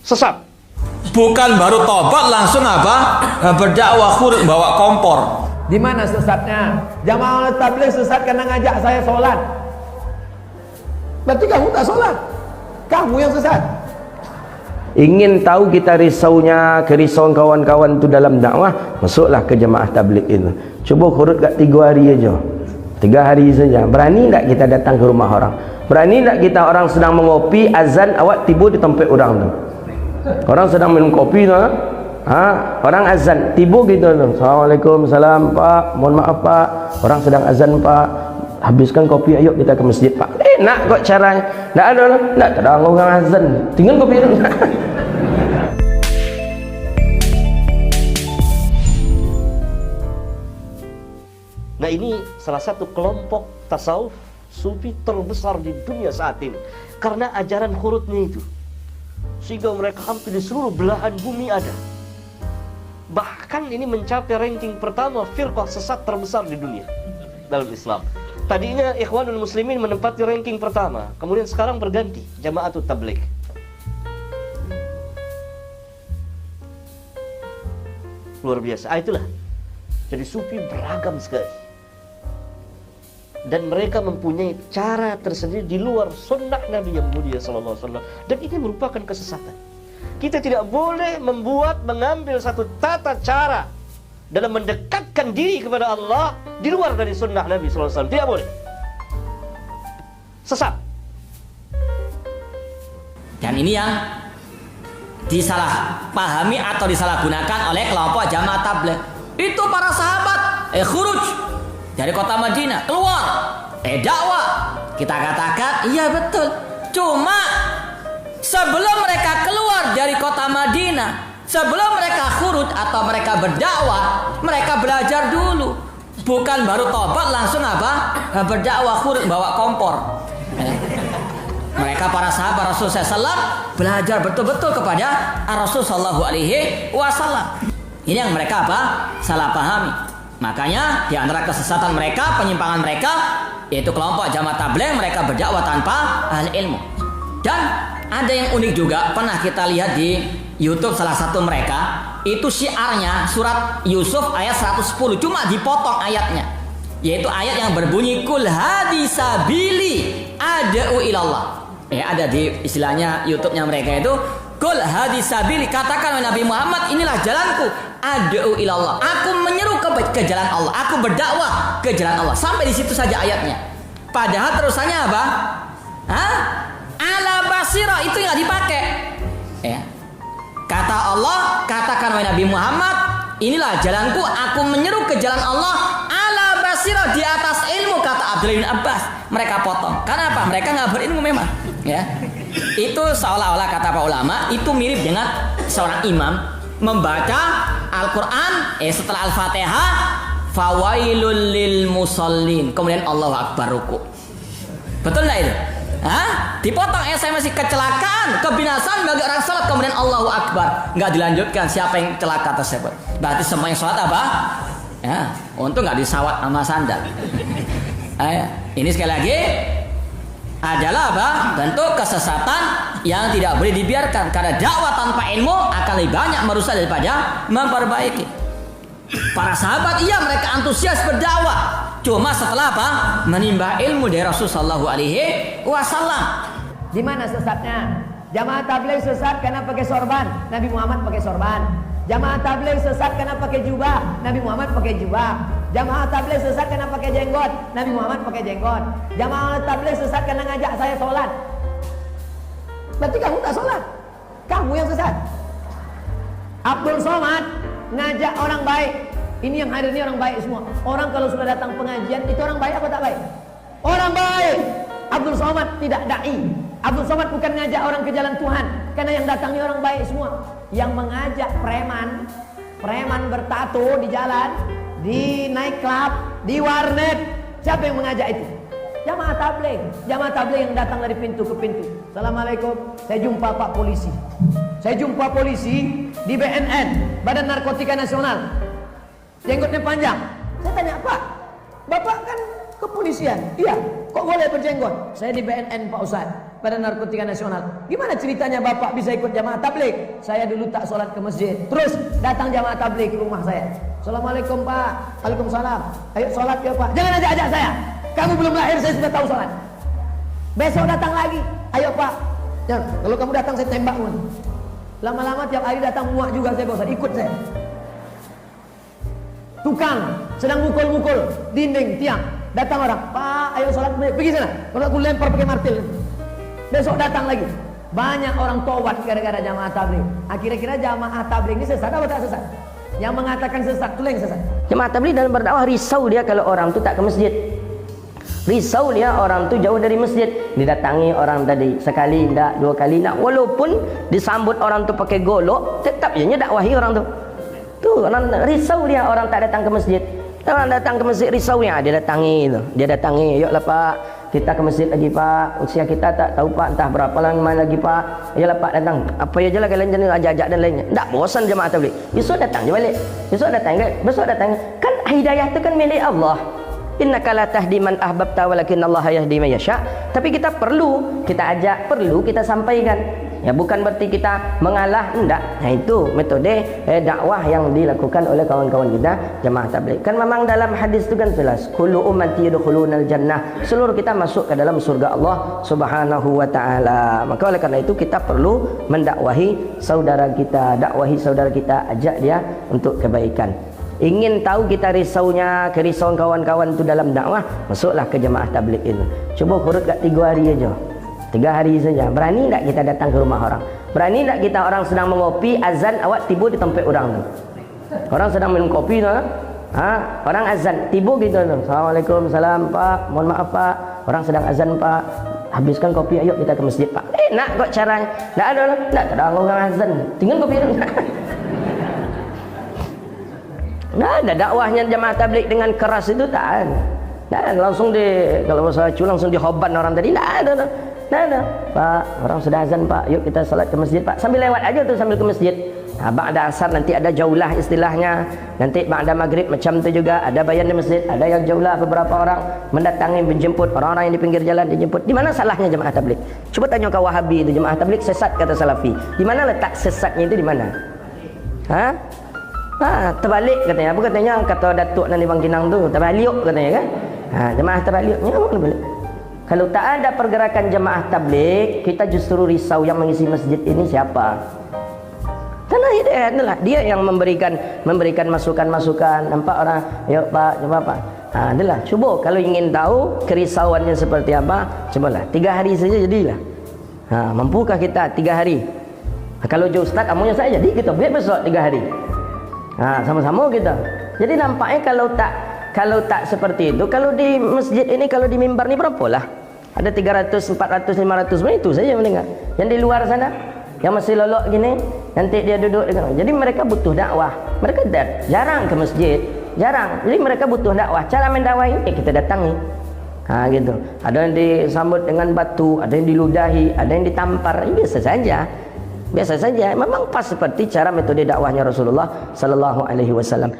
sesat. Bukan baru tobat langsung apa? Berdakwah khurut bawa kompor. Di mana sesatnya? Jamaah tabligh sesat karena ngajak saya sholat. Berarti kamu tak sholat. Kamu yang sesat. Ingin tahu kita kerisauan kawan-kawan itu dalam dakwah, masuklah ke jamaah tabligh itu. Coba khurut kat 3 hari aja. 3 hari saja. Berani tak kita datang ke rumah orang? Berani tak kita orang sedang mengopi, azan, awak tiba di tempat orang tu? Orang sedang minum kopi tu, orang azan, tiba gitu tu. Assalamualaikum, salam Pak, mohon maaf Pak, orang sedang azan Pak, habiskan kopi, ayo kita ke masjid Pak. Nak kok caranya? Tak ada lah, tak ada orang azan, tinggal kopi tu. Nah, ini salah satu kelompok tasawuf sufi terbesar di dunia saat ini karena ajaran khurutnya itu, sehingga mereka hampir di seluruh belahan bumi ada. Bahkan ini mencapai ranking pertama firqah sesat terbesar di dunia dalam Islam. Tadinya Ikhwanul Muslimin menempati ranking pertama, kemudian sekarang berganti Jama'atut Tabligh. Luar biasa. Itulah. Jadi sufi beragam sekali. Dan mereka mempunyai cara tersendiri di luar sunnah Nabi yang mulia sallallahu alaihi wasallam, dan ini merupakan kesesatan. Kita tidak boleh mengambil satu tata cara dalam mendekatkan diri kepada Allah di luar dari sunnah Nabi sallallahu alaihi wasallam. Tidak boleh. Sesat. Dan ini yang disalahpahami atau disalahgunakan oleh kelompok jamaah tabligh. Itu para sahabat khuruj dari kota Madinah keluar, dakwah. Kita katakan iya betul. Cuma sebelum mereka keluar dari kota Madinah, sebelum mereka khurut atau mereka berdakwah, mereka belajar dulu. Bukan baru tobat langsung apa? Berdakwah khurut bawa kompor. Mereka para sahabat Rasulullah SAW belajar betul-betul kepada Rasulullah SAW. Ini yang mereka apa? Salah pahami. Makanya di antara kesesatan mereka, penyimpangan mereka, yaitu kelompok jamaah tabligh, mereka berdakwah tanpa ahli ilmu. Dan ada yang unik juga, pernah kita lihat di YouTube salah satu mereka, itu syiarnya surat Yusuf ayat 110, cuma dipotong ayatnya. Yaitu ayat yang berbunyi kul hadisabili ad'u ilallah. Ada di istilahnya YouTube-nya mereka itu kul hadisabili, katakan Nabi Muhammad, inilah jalanku, ad'u ilallah, aku menyeru ke jalan Allah, aku berdakwah ke jalan Allah. Sampai di situ saja ayatnya. Padahal terusannya apa? Ala basira, itu yang dipakai. Kata Allah, katakan wahai Nabi Muhammad, inilah jalanku, aku menyeru ke jalan Allah ala basira, di atas ilmu, kata Abdullah bin Abbas. Mereka potong. Karena apa? Mereka nggak berilmu memang. Itu seolah-olah kata para ulama itu mirip dengan seorang imam membaca Al-Quran setelah Al-Fatihah, fawailul lil musallin, kemudian Allahu Akbar ruku. Betul nggak itu? Dipotong masih kecelakaan, kebinasaan bagi orang salat, kemudian Allahu Akbar, nggak dilanjutkan siapa yang celaka tersebut. Berarti semua yang salat apa? Untung nggak disawat sama sandal. Ini sekali lagi adalah apa? Bentuk kesesatan yang tidak boleh dibiarkan, karena dakwah tanpa ilmu akan lebih banyak merusak daripada memperbaiki. Para sahabat mereka antusias berdakwah, cuma setelah apa? Menimba ilmu dari Rasulullah SAW. Di mana sesatnya? Jamaah tabligh sesat karena pakai sorban, Nabi Muhammad pakai sorban. Jamaah tabligh sesat karena pakai jubah, Nabi Muhammad pakai jubah. Jamaah tabligh sesat karena pakai jenggot, Nabi Muhammad pakai jenggot. Jamaah tabligh sesat karena ngajak saya sholat. Berarti kamu tak sholat, kamu yang sesat. Abdul Somad ngajak orang baik. Ini yang hadir ini orang baik semua. Orang kalau sudah datang pengajian itu orang baik apa tak baik? Orang baik. Abdul Somad tidak dai. Abdul Somad bukan ngajak orang ke jalan Tuhan, karena yang datang ini orang baik semua. Yang mengajak preman bertato di jalan, di night club, di warnet. Siapa yang mengajak itu? Jamaah tabligh. Jamaah tabligh yang datang dari pintu ke pintu. Assalamualaikum, saya jumpa Pak Polisi. Saya jumpa polisi di BNN, Badan Narkotika Nasional. Jenggotnya panjang. Saya tanya, Pak, Bapak kan kepolisian? Iya. Kok boleh berjenggot? Saya di BNN Pak Ustadz. Badan Narkotika Nasional. Gimana ceritanya Bapak bisa ikut jamaah tabligh? Saya dulu tak sholat ke masjid. Terus datang jamaah tabligh ke rumah saya. Assalamualaikum Pak. Waalaikumsalam. Ayo sholat ya Pak. Jangan ajak saya. Kamu belum lahir saya sudah tahu sholat. Besok datang lagi. Ayo Pak. Jangan. Kalau kamu datang saya tembak. Lama-lama tiap hari datang muak juga saya bosan. Ikut saya. Tukang sedang mukul-mukul dinding tiang. Datang orang. Pak, ayo sholat. Pergi sana. Kalau aku lempar pakai martil. Besok datang lagi. Banyak orang tobat gara-gara jamaah tabligh. Kira-kira jamaah tabligh ini sesat atau tak sesat? Yang mengatakan sesat itu yang sesat. Jemaah tabligh dalam berdakwah risau dia kalau orang tu tak ke masjid. Risau dia orang tu jauh dari masjid. Didatangi orang tadi sekali tak, dua kali tak. Walaupun disambut orang tu pakai golok, tetap ianya dakwahi orang tu. Tu orang risau dia orang tak datang ke masjid. Orang datang ke masjid risau dia datangi tu. Dia datangi, "Yuklah Pak, kita ke masjid lagi Pak, usia kita tak tahu Pak, entah berapa lama lagi Pak. Ayolah Pak datang, apa aja lah kalian jenis ajak-ajak dan lainnya." Tak bosan jemaah tabligh. Besok datang je balik. Besok datang. Kan hidayah itu kan milik Allah. Innaka la tahdi man ahbabta walakinallaha yahdi man yasha. Tapi kita perlu kita ajak, perlu kita sampaikan. Ya bukan berarti kita mengalah, enggak. Nah itu metode dakwah yang dilakukan oleh kawan-kawan kita jemaah tabligh. Kan memang dalam hadis itu kan jelas, kullu ummati yadkhulunal jannah. Seluruh kita masuk ke dalam surga Allah Subhanahu wa taala. Maka oleh karena itu kita perlu mendakwahi saudara kita, dakwahi saudara kita, ajak dia untuk kebaikan. Ingin tahu kita risaunya, kerisauan kawan-kawan itu dalam dakwah, masuklah ke jemaah tabligh ini. Cuba kurut kat 3 hari aja. 3 hari saja. Berani tak kita datang ke rumah orang? Berani tak kita orang sedang mengopi, azan, awak tiba di tempat orang tu? Orang sedang minum kopi tu, orang azan, tiba gitu tu. Assalamualaikum, salam Pak, mohon maaf Pak, orang sedang azan Pak, habiskan kopi, ayo kita ke masjid Pak. Nak kok caranya? Tak ada orang azan, tinggal kopi tu. Nah, ada dakwahnya jemaah tabligh dengan keras itu tak ada. Dan langsung kalau bahasa Aceh langsung dihoban orang tadi, tak ada. Pak, orang sudah azan Pak, yuk kita salat ke masjid Pak. Sambil lewat aja tu sambil ke masjid. Ba'da asar nanti ada jaulah istilahnya. Nanti ba'da maghrib macam tu juga ada bayan di masjid, ada yang jaulah beberapa orang mendatangi menjemput orang-orang yang di pinggir jalan dijemput. Di mana salahnya jemaah tabligh? Cuba tanya ke Wahabi itu jemaah tabligh sesat kata Salafi. Di mana letak sesatnya itu di mana? Terbalik katanya. Apa katanya kata Datuk Nani Bangkinang tu? Terbalik katanya kan? Jemaah terbaliknya mana boleh? Kalau tak ada pergerakan jemaah tabligh, kita justru risau yang mengisi masjid ini siapa? Karena hidayah adalah dia yang memberikan masukan-masukan. Nampak orang, yuk Pak, coba Pak. Adalah. Cuba kalau ingin tahu kerisauannya seperti apa, cobalah 3 hari saja jadilah. Mampukah kita 3 hari? Kalau jauh Ustaz, amunya saya jadi kita buat besok 3 hari. Sama-sama kita. Jadi nampaknya kalau tak seperti itu, kalau di masjid ini, kalau di mimbar ni berapa lah? Ada 300, 400, 500 itu saja mendengar. Yang di luar sana, yang masih lolok gini, nanti dia duduk dengan. Jadi mereka butuh dakwah. Mereka jarang ke masjid, jarang. Jadi mereka butuh dakwah. Cara mendakwahi kita datangi. Gitu. Ada yang disambut dengan batu, ada yang diludahi, ada yang ditampar. Biasa saja. Biasa saja. Memang pas seperti cara metode dakwahnya Rasulullah sallallahu alaihi wasallam.